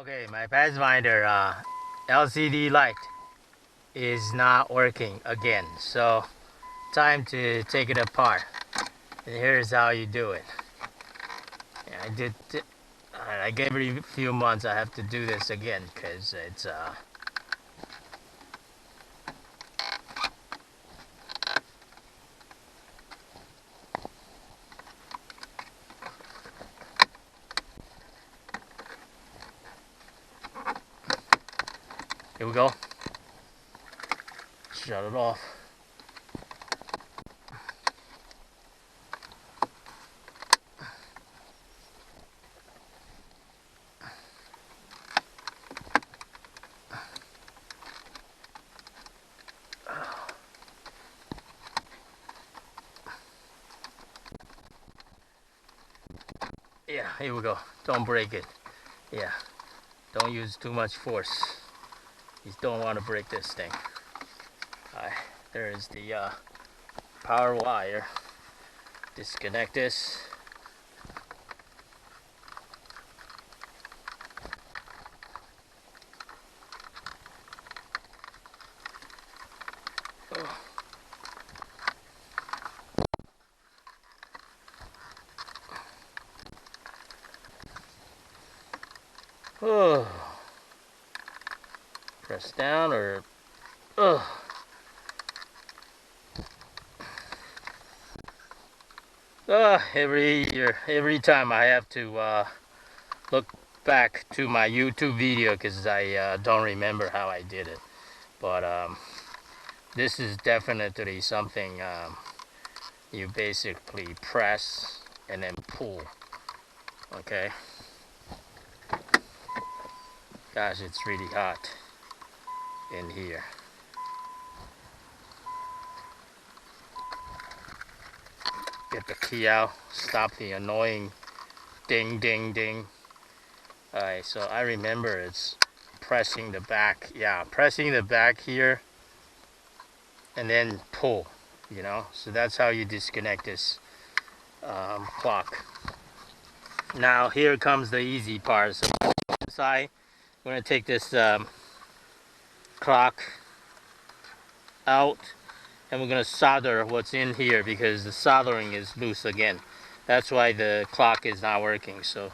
Okay, my Pathfinder LCD light is not working again, so time to take it apart. And here's how you do it. Yeah, like every few months I have to do this again because it's here we go. Shut it off. Yeah, here we go. Don't break it. Yeah, don't use too much force. You don't want to break this thing. Alright, there is the power wire. Disconnect this. Oh. Press down or every time I have to look back to my YouTube video because I don't remember how I did it. But this is definitely something you basically press and then pull. Okay. Gosh, it's really hot in here. Get the key out. Stop the annoying ding, ding, ding. Alright, so I remember it's pressing the back. Yeah, pressing the back here and then pull, you know. So that's how you disconnect this clock. Now here comes the easy part. So inside, I'm going to take this clock out and we're going to solder what's in here because the soldering is loose again. That's why the clock is not working. So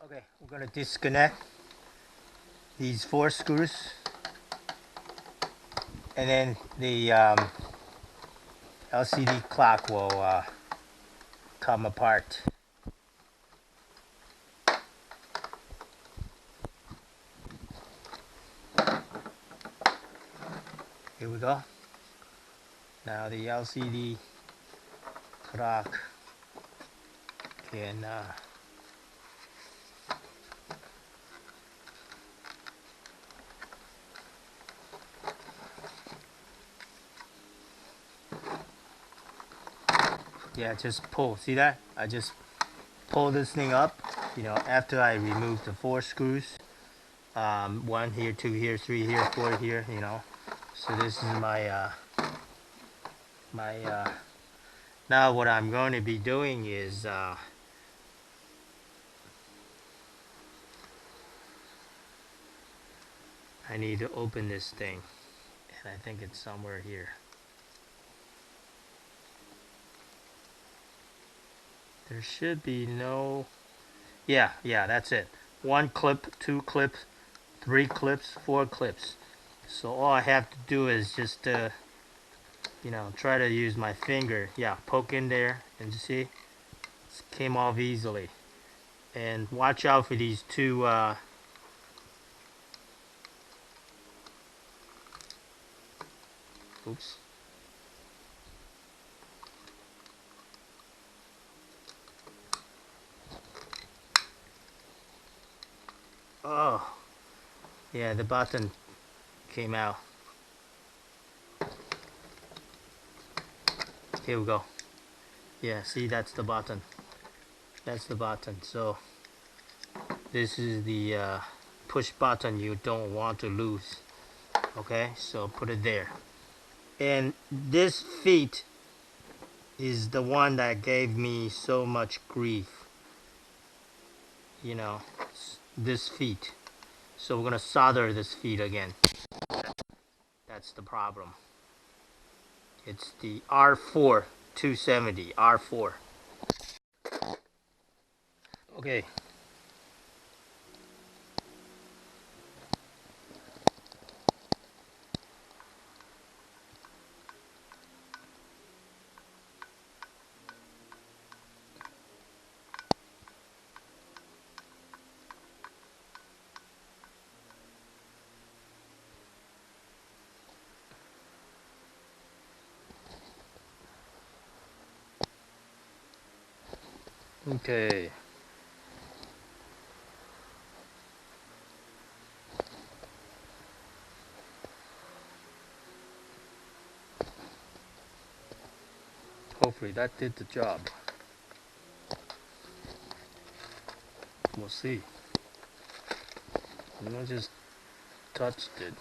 okay, we're going to disconnect these 4 screws and then the LCD clock will come apart. Here we go. Now the LCD clock can yeah, just pull. See that? I just pull this thing up, you know, after I remove the 4 screws. 1 here, 2 here, 3 here, 4 here, you know. So this is my now what I'm going to be doing is I need to open this thing, and I think it's somewhere here. There should be no, yeah, that's it. 1 clip, 2 clips, 3 clips, 4 clips. So all I have to do is just you know, try to use my finger, yeah, poke in there, and you see, it came off easily. And watch out for these 2 oops. Oh, yeah, the button came out. Here we go. Yeah, see, that's the button. That's the button. So this is the push button you don't want to lose. Okay, so put it there. And this feet is the one that gave me so much grief. You know, this feet. So we're gonna solder this feet again. That's the problem. It's the R4 270 R4. Okay. Okay. Hopefully that did the job. We'll see. I just touched it.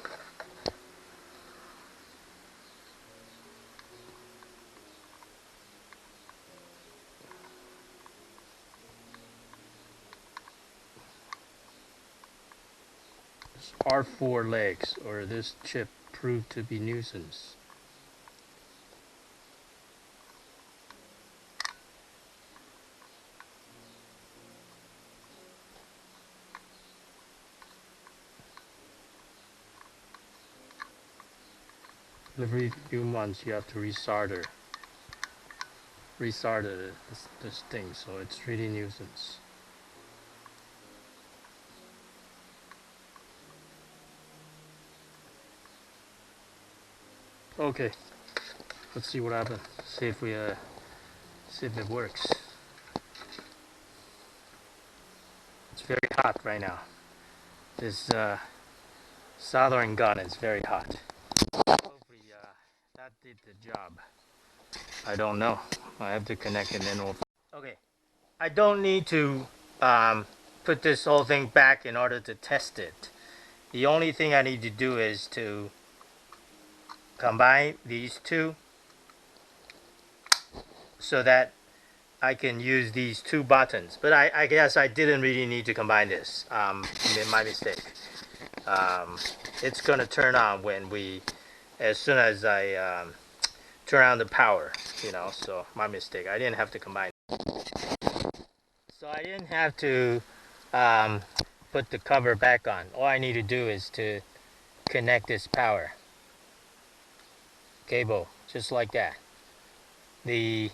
This R4 legs, or this chip proved to be nuisance. Every few months you have to resolder this thing, so it's really nuisance. Okay, let's see what happens. See if it works. It's very hot right now. This soldering gun is very hot. Hopefully that did the job. I don't know. I have to connect it in. Okay, I don't need to put this whole thing back in order to test it. The only thing I need to do is to combine these two so that I can use these two buttons. But I guess I didn't really need to combine this. My mistake. It's gonna turn on as soon as I turn on the power, so my mistake. I didn't have to combine. So I didn't have to put the cover back on. All I need to do is to connect this power cable, just like that. The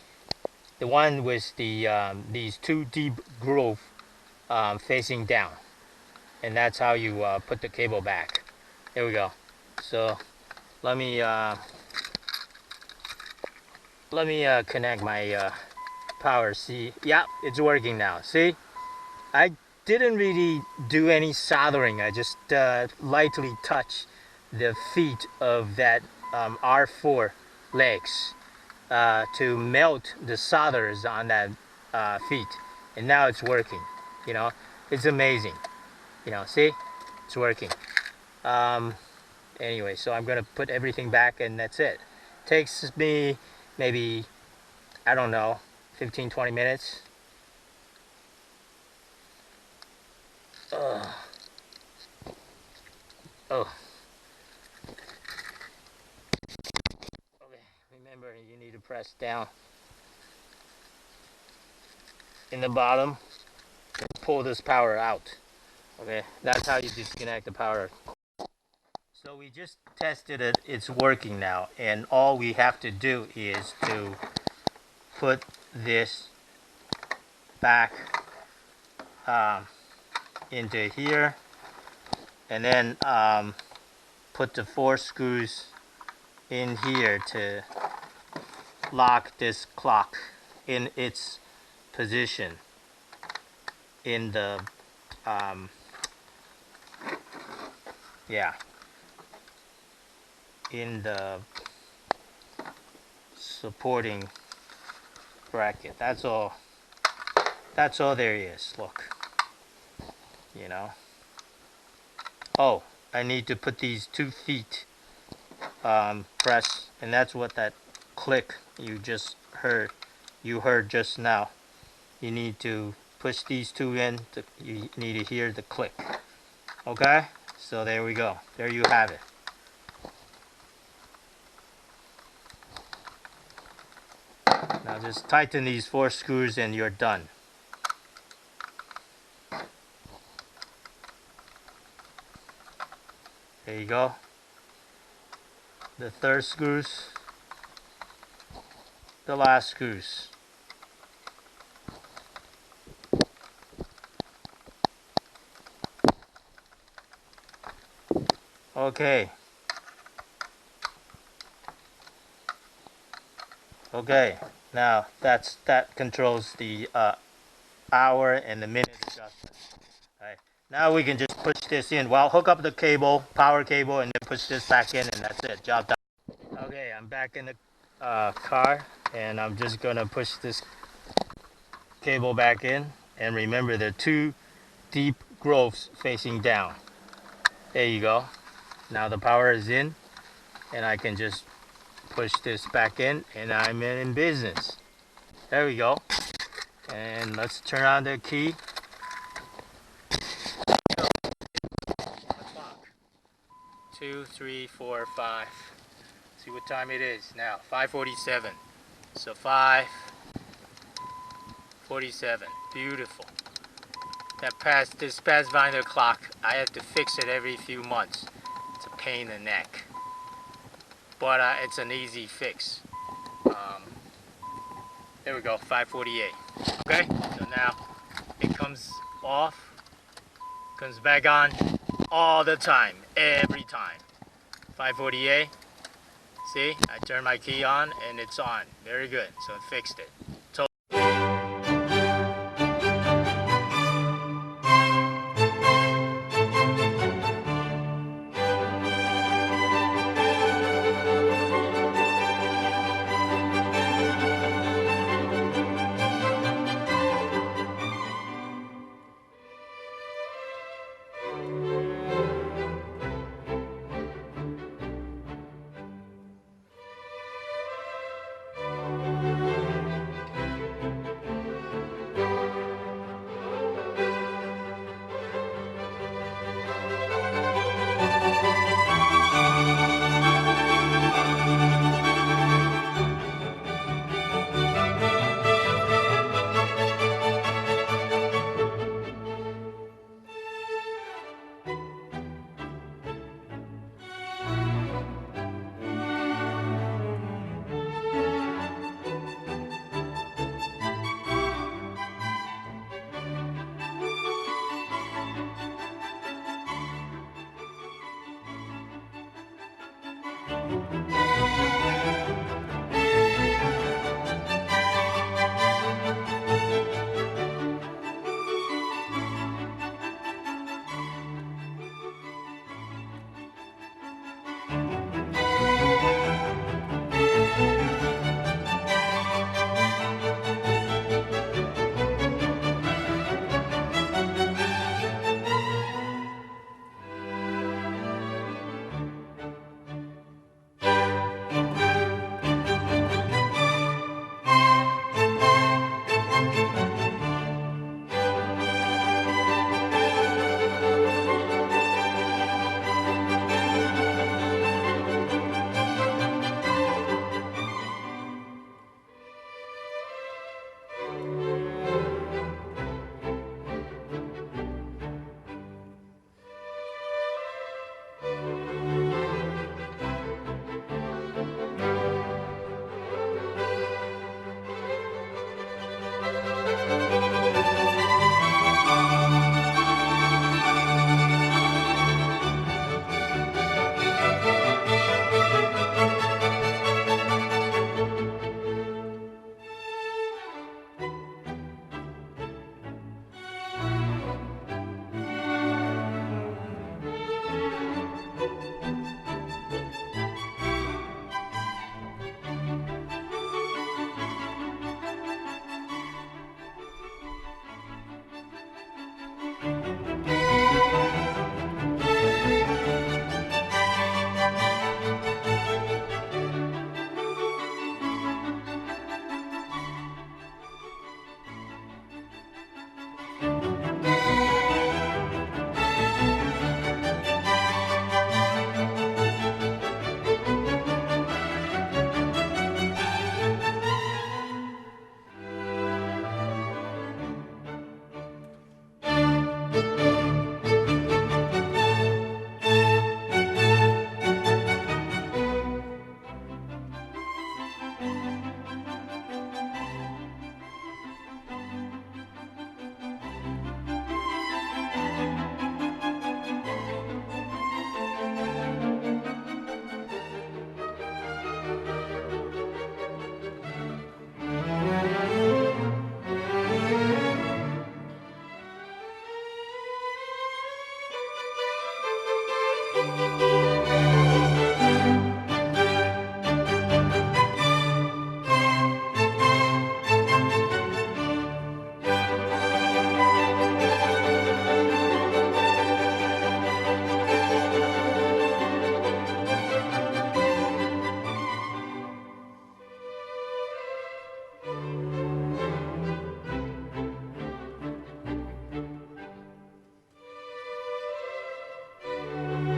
one with these two deep groove facing down, and that's how you put the cable back. There we go. So let me connect my power. See, yeah, it's working now. See, I didn't really do any soldering. I just lightly touched the feet of that R4 legs to melt the solders on that feet, and now it's working. It's amazing. See, it's working. Anyway, so I'm gonna put everything back, and that's it. Takes me maybe, I don't know, 15-20 minutes. Oh. Okay, remember you need to press down in the bottom and pull this power out. Okay, that's how you disconnect the power. So we just tested it, it's working now, and all we have to do is to put this back into here, and then put the 4 screws in here to lock this clock in its position in the in the supporting bracket. That's all there is. Look, oh, I need to put these 2 feet press, and that's what that click you heard just now. You need to push these two in. You need to hear the click. Okay, so there we go. There you have it. Now just tighten these 4 screws and you're done. There you go. The third screws. The last screws. Okay. Okay. Now that controls the hour and the minute adjustment. Alright. Now we can just push this in. Well, hook up the cable, power cable, and then push this back in, and that's it. Job done. Okay, I'm back in the car, and I'm just gonna push this cable back in. And remember, there are 2 deep grooves facing down. There you go. Now the power is in, and I can just push this back in, and I'm in business. There we go. And let's turn on the key. Clock. 2, 3, 4, 5. See what time it is now. 5:47. So 5:47. Beautiful. This Pathfinder clock, I have to fix it every few months. It's a pain in the neck, but it's an easy fix. There we go, 5:48. Okay, so now it comes off, comes back on all the time, every time. 5:48. See, I turn my key on and it's on. Very good. So it fixed it.